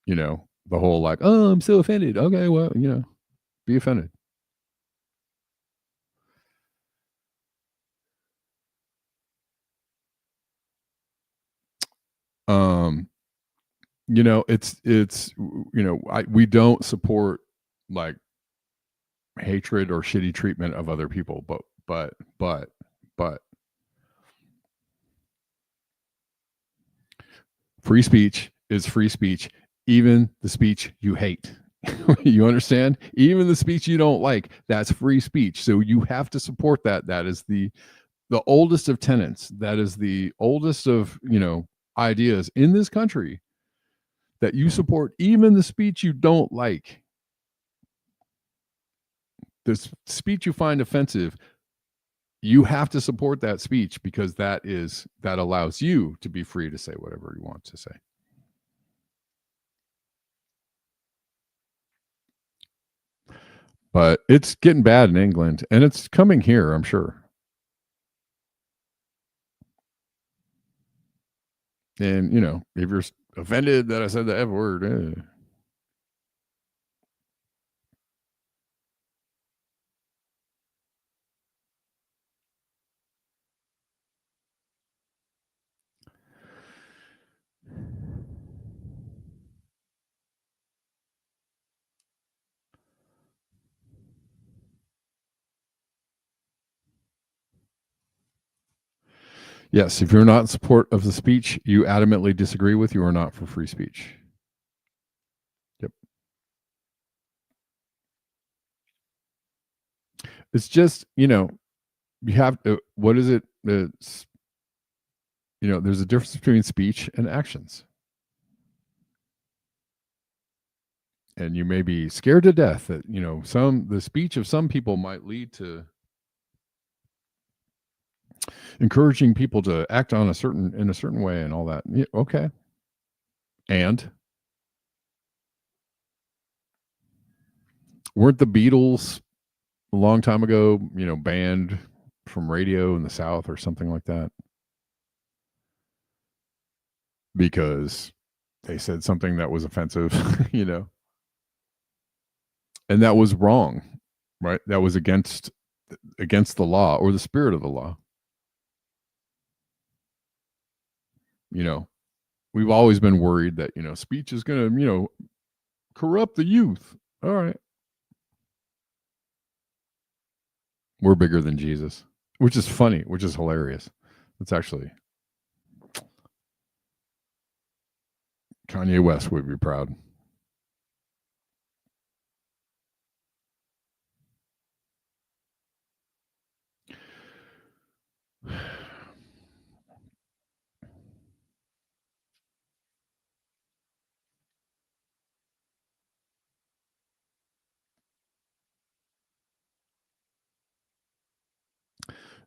the whole like, oh, I'm so offended. Okay, well, be offended. We don't support like hatred or shitty treatment of other people, but free speech is free speech, even the speech you hate. You understand? Even the speech you don't like, that's free speech. So you have to support that. That is the oldest of tenets. That is the oldest of, ideas in this country, that you support even the speech you don't like. The speech you find offensive, you have to support that speech, because that allows you to be free to say whatever you want to say. But it's getting bad in England, and it's coming here, I'm sure. And, if you're offended that I said the F word, Yes, if you're not in support of the speech you adamantly disagree with, you are not for free speech. Yep. It's just, you have to, what is it? It's, there's a difference between speech and actions. And you may be scared to death that, the speech of some people might lead to encouraging people to act in a certain way and all that. Yeah, okay. And weren't the Beatles a long time ago, banned from radio in the South or something like that? Because they said something that was offensive, and that was wrong, right? That was against the law or the spirit of the law. We've always been worried that, speech is going to, corrupt the youth. All right. We're bigger than Jesus, which is funny, which is hilarious. It's actually, Kanye West would be proud.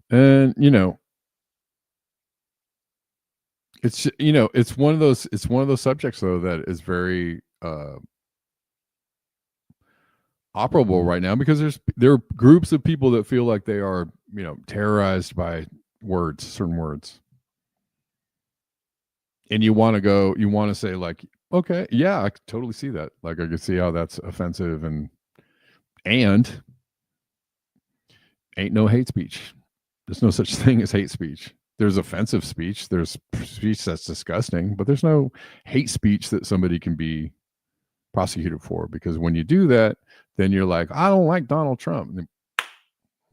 And it's it's one of those subjects though that is very operable right now, because there are groups of people that feel like they are terrorized by certain words, and you want to say like, okay, yeah, I could totally see that, like I could see how that's offensive, and ain't no hate speech. There's no such thing as hate speech. There's offensive speech, there's speech that's disgusting, but there's no hate speech that somebody can be prosecuted for, because when you do that, then you're like, I don't like Donald Trump, and then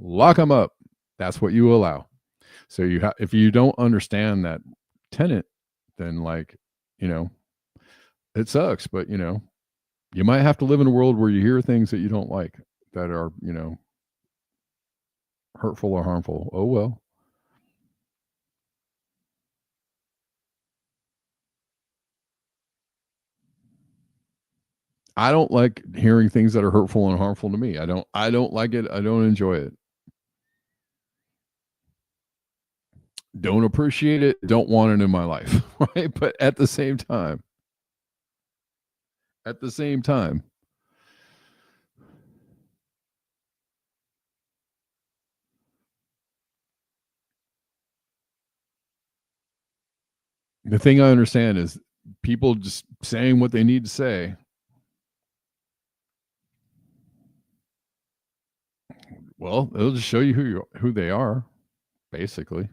lock him up. That's what you allow. So if you don't understand that tenet, then like, it sucks, but you might have to live in a world where you hear things that you don't like, that are, hurtful or harmful. Oh well. I don't like hearing things that are hurtful and harmful to me. I don't like it. I don't enjoy it. Don't appreciate it. Don't want it in my life. Right. But at the same time, the thing I understand is people just saying what they need to say. Well, it'll just show you who they are, basically.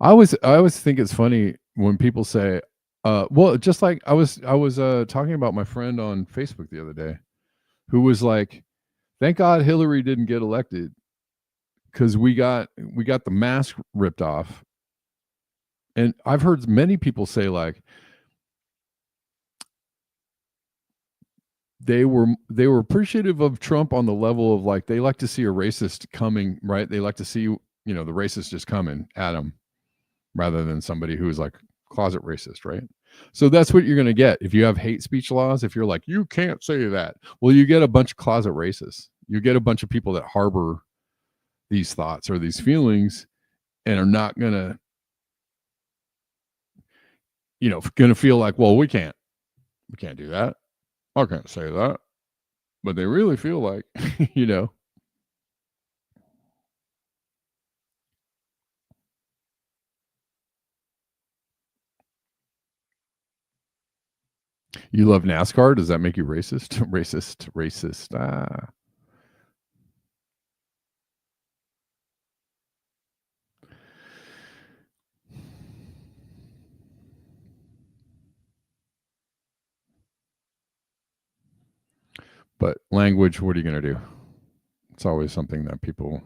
I always think it's funny when people say, well, just like I was talking about my friend on Facebook the other day, who was like, "Thank God Hillary didn't get elected because we got the mask ripped off." And I've heard many people say like they were appreciative of Trump on the level of like they like to see a racist coming, right? They like to see the racist just coming at them rather than somebody who is like closet racist, right? So that's what you're going to get if you have hate speech laws. If you're like, you can't say that, well, you get a bunch of closet racists. You get a bunch of people that harbor these thoughts or these feelings and are not going to feel like, well, we can't do that. I can't say that. But they really feel like, You love NASCAR? Does that make you racist? Racist. Ah. But language, what are you going to do? It's always something that people.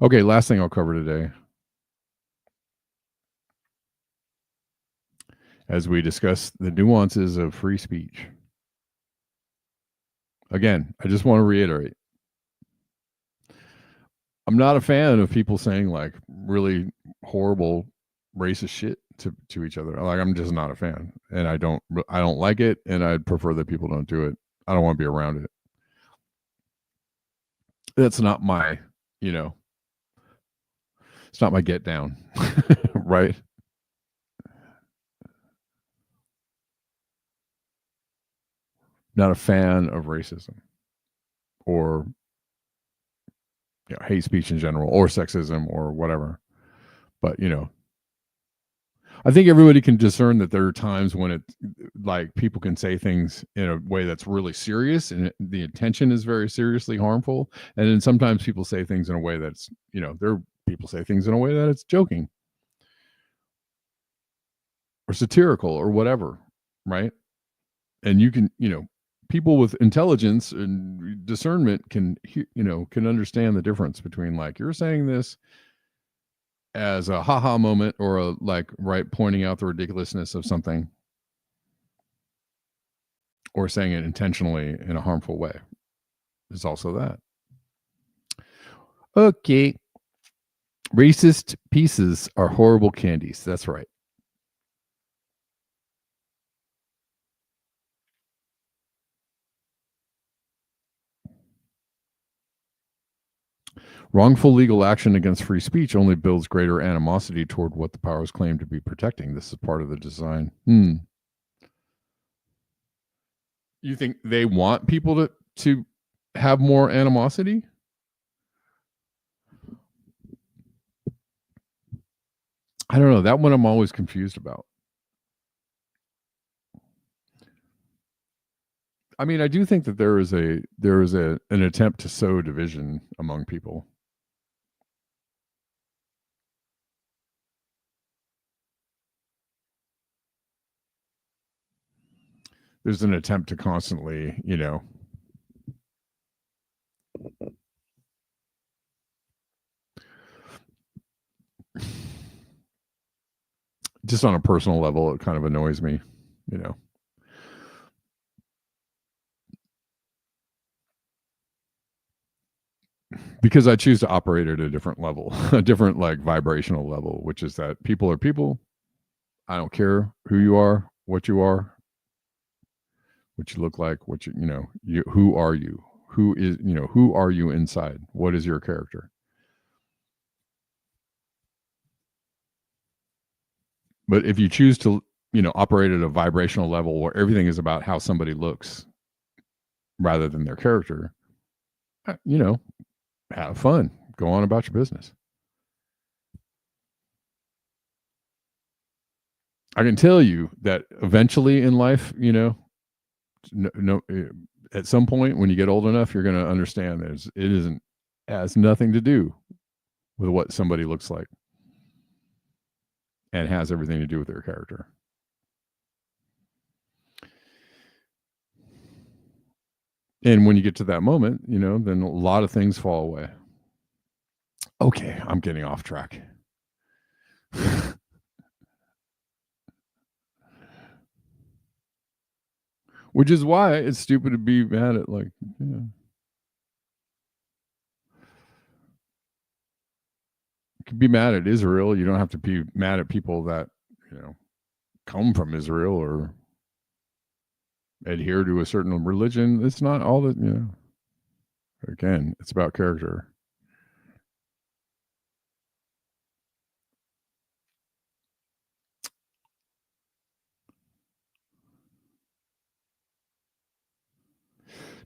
Okay, last thing I'll cover today. As we discuss the nuances of free speech. Again, I just want to reiterate. I'm not a fan of people saying like really horrible racist shit to each other. Like I'm just not a fan, and I don't like it, and I'd prefer that people don't do it. I don't want to be around it. That's not my, it's not my get down, right? Not a fan of racism or hate speech in general or sexism or whatever. But I think everybody can discern that there are times when it like people can say things in a way that's really serious and the intention is very seriously harmful. And then sometimes people say things in a way that's, people say things in a way that it's joking or satirical or whatever, right? And you can, people with intelligence and discernment can understand the difference between like you're saying this as a haha moment or a like right pointing out the ridiculousness of something or saying it intentionally in a harmful way. There's also that. Okay. Racist pieces are horrible candies. That's right. Wrongful legal action against free speech only builds greater animosity toward what the powers claim to be protecting. This is part of the design. You think they want people to have more animosity? I don't know. That one I'm always confused about. I mean, I do think that there is an attempt to sow division among people. There's an attempt to constantly, just on a personal level, it kind of annoys me, because I choose to operate at a different level, a different like vibrational level, which is that people are people. I don't care who you are, what you look like, what who are you? Who is, who are you inside? What is your character? But if you choose to, operate at a vibrational level where everything is about how somebody looks rather than their character, have fun. Go on about your business. I can tell you that eventually in life, at some point when you get old enough, you're going to understand has nothing to do with what somebody looks like. and has everything to do with their character. And when you get to that moment, then a lot of things fall away. Okay, I'm getting off track. Which is why it's stupid to be mad at, like, you could be mad at Israel. You don't have to be mad at people that, come from Israel or adhere to a certain religion. It's not all that, again, it's about character.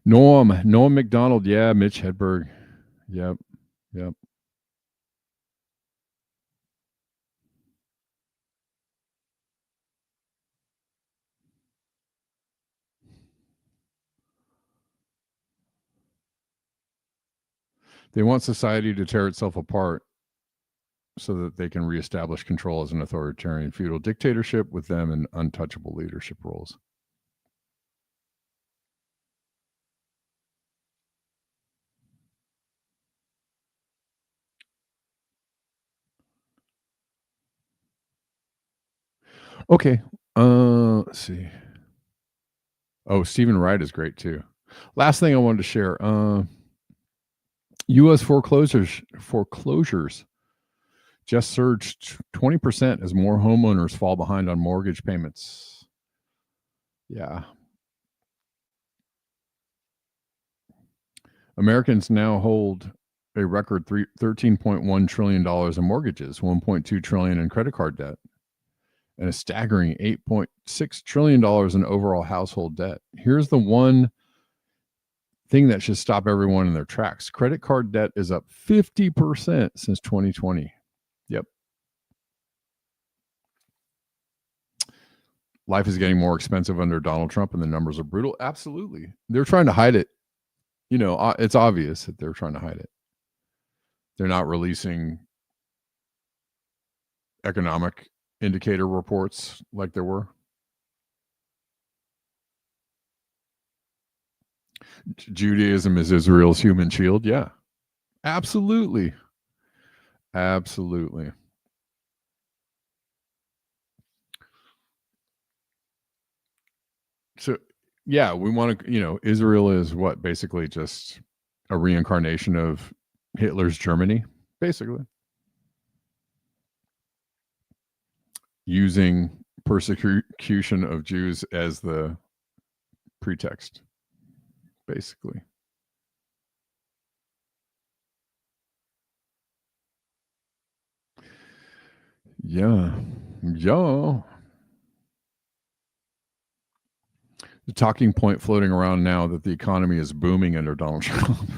Noam McDonald. Yeah. Mitch Hedberg. Yep. They want society to tear itself apart so that they can reestablish control as an authoritarian feudal dictatorship with them in untouchable leadership roles. Okay. Let's see. Oh, Stephen Wright is great too. Last thing I wanted to share. U.S. foreclosures just surged 20% as more homeowners fall behind on mortgage payments. Yeah. Americans now hold a record $13.1 trillion in mortgages, $1.2 trillion in credit card debt, and a staggering $8.6 trillion in overall household debt. Here's the one thing that should stop everyone in their tracks. Credit card debt is up 50% since 2020. Yep. Life is getting more expensive under Donald Trump and the numbers are brutal. Absolutely. They're trying to hide it. It's obvious that they're trying to hide it. They're not releasing economic indicator reports like there were. Judaism is Israel's human shield. Yeah, absolutely. So, yeah, we want to, Israel is what? Basically just a reincarnation of Hitler's Germany, basically. Using persecution of Jews as the pretext, basically. Yeah. The talking point floating around now that the economy is booming under Donald Trump.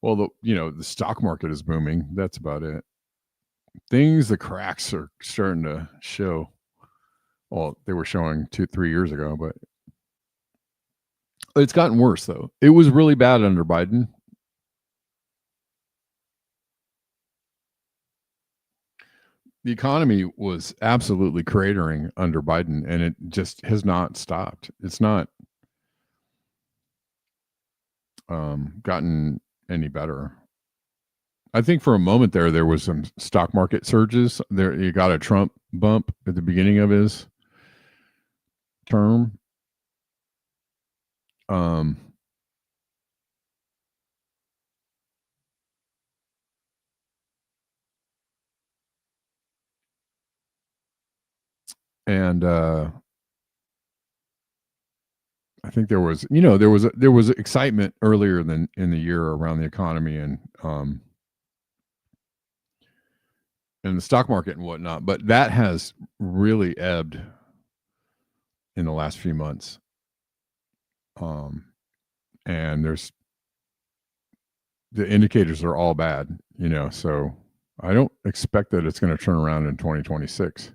Well, the stock market is booming. That's about it. The cracks are starting to show. Well, they were showing 2-3 years ago, but it's gotten worse, though. It was really bad under Biden. The economy was absolutely cratering under Biden, and it just has not stopped. It's not gotten any better. I think for a moment there was some stock market surges. There, you got a Trump bump at the beginning of his term. And I think there was excitement earlier in the year around the economy and the stock market and whatnot, but that has really ebbed in the last few months. And the indicators are all bad, so I don't expect that it's going to turn around in 2026.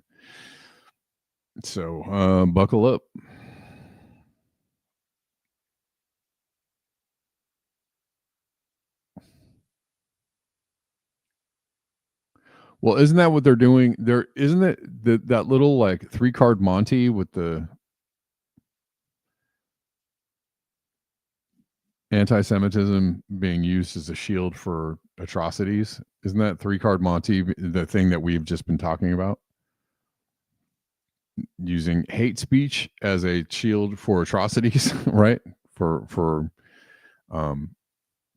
So buckle up. Well, isn't that what they're doing? There isn't it that little like 3-card Monty with the anti-Semitism being used as a shield for atrocities? Isn't that 3-card Monty the thing that we've just been talking about? Using hate speech as a shield for atrocities, right? For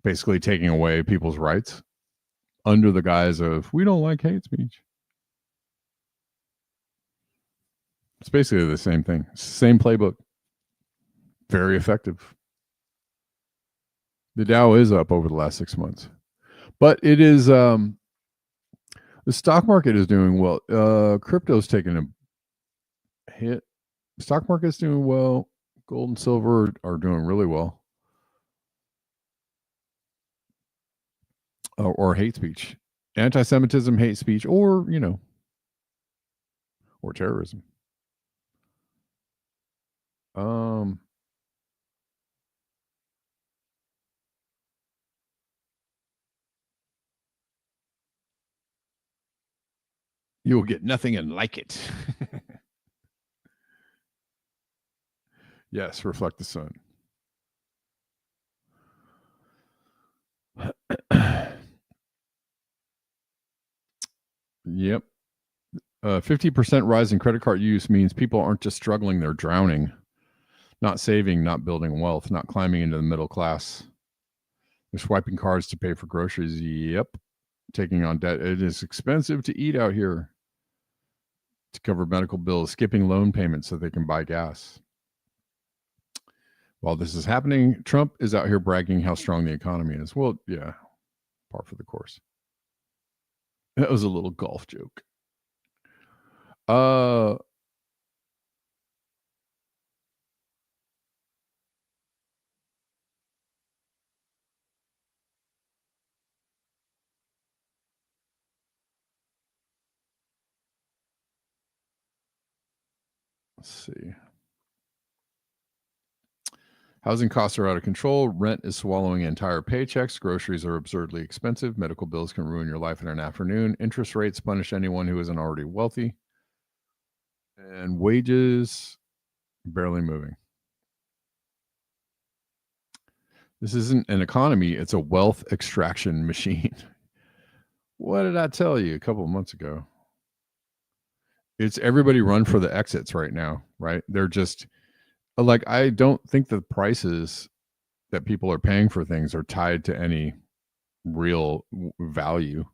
basically taking away people's rights under the guise of we don't like hate speech. It's basically the same thing. Same playbook. Very effective. The Dow is up over the last 6 months. But it is the stock market is doing well. Crypto's taking a hit. Stock market's doing well. Gold and silver are doing really well. Or hate speech. Anti-Semitism, hate speech, or, or terrorism. You'll get nothing and like it. Yes, reflect the sun. Yep. 50% rise in credit card use means people aren't just struggling, they're drowning. Not saving, not building wealth, not climbing into the middle class. They're swiping cards to pay for groceries. Yep. Taking on debt. It is expensive to eat out here. To cover medical bills, skipping loan payments so they can buy gas. While this is happening, Trump is out here bragging how strong the economy is. Well, yeah, par for the course. That was a little golf joke. Let's see. Housing costs are out of control. Rent is swallowing entire paychecks. Groceries are absurdly expensive. Medical bills can ruin your life in an afternoon. Interest rates punish anyone who isn't already wealthy. And wages barely moving. This isn't an economy, it's a wealth extraction machine. What did I tell you a couple of months ago? It's everybody run for the exits right now, right? They're just like, I don't think the prices that people are paying for things are tied to any real value.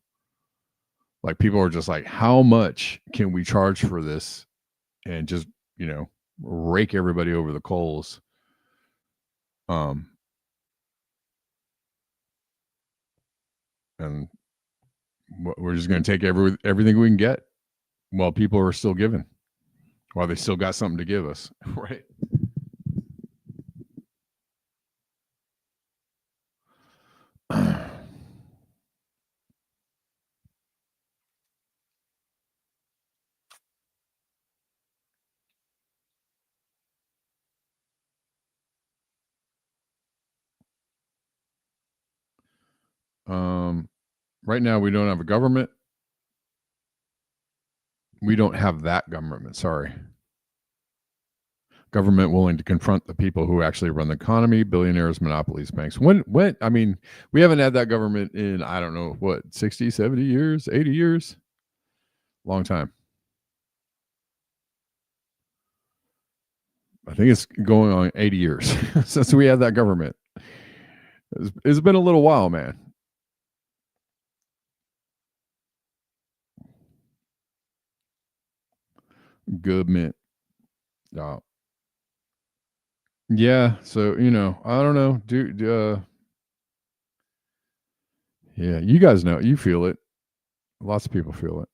Like, people are just like, how much can we charge for this? And just, rake everybody over the coals. And we're just going to take everything we can get while people are still giving, while they still got something to give us, right? Right now we don't have a government. We don't have that government, sorry. Government willing to confront the people who actually run the economy, billionaires, monopolies, banks. When I mean, we haven't had that government in, I don't know, what, 60, 70 years, 80 years? Long time. I think it's going on 80 years since we had that government. It's been a little while, man. Government. Yeah, so I don't know. Yeah, you guys know, you feel it. Lots of people feel it.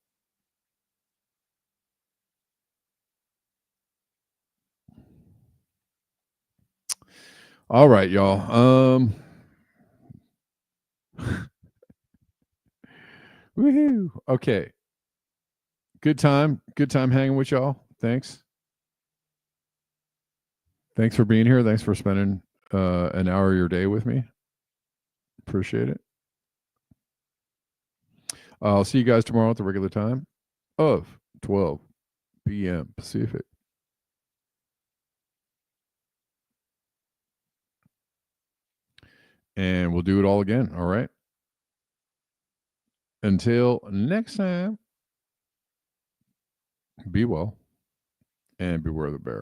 All right, y'all. Woohoo. Okay. Good time hanging with y'all. Thanks for being here. Thanks for spending an hour of your day with me. Appreciate it. I'll see you guys tomorrow at the regular time of 12 p.m. Pacific. And we'll do it all again. All right. Until next time, be well and beware the bear.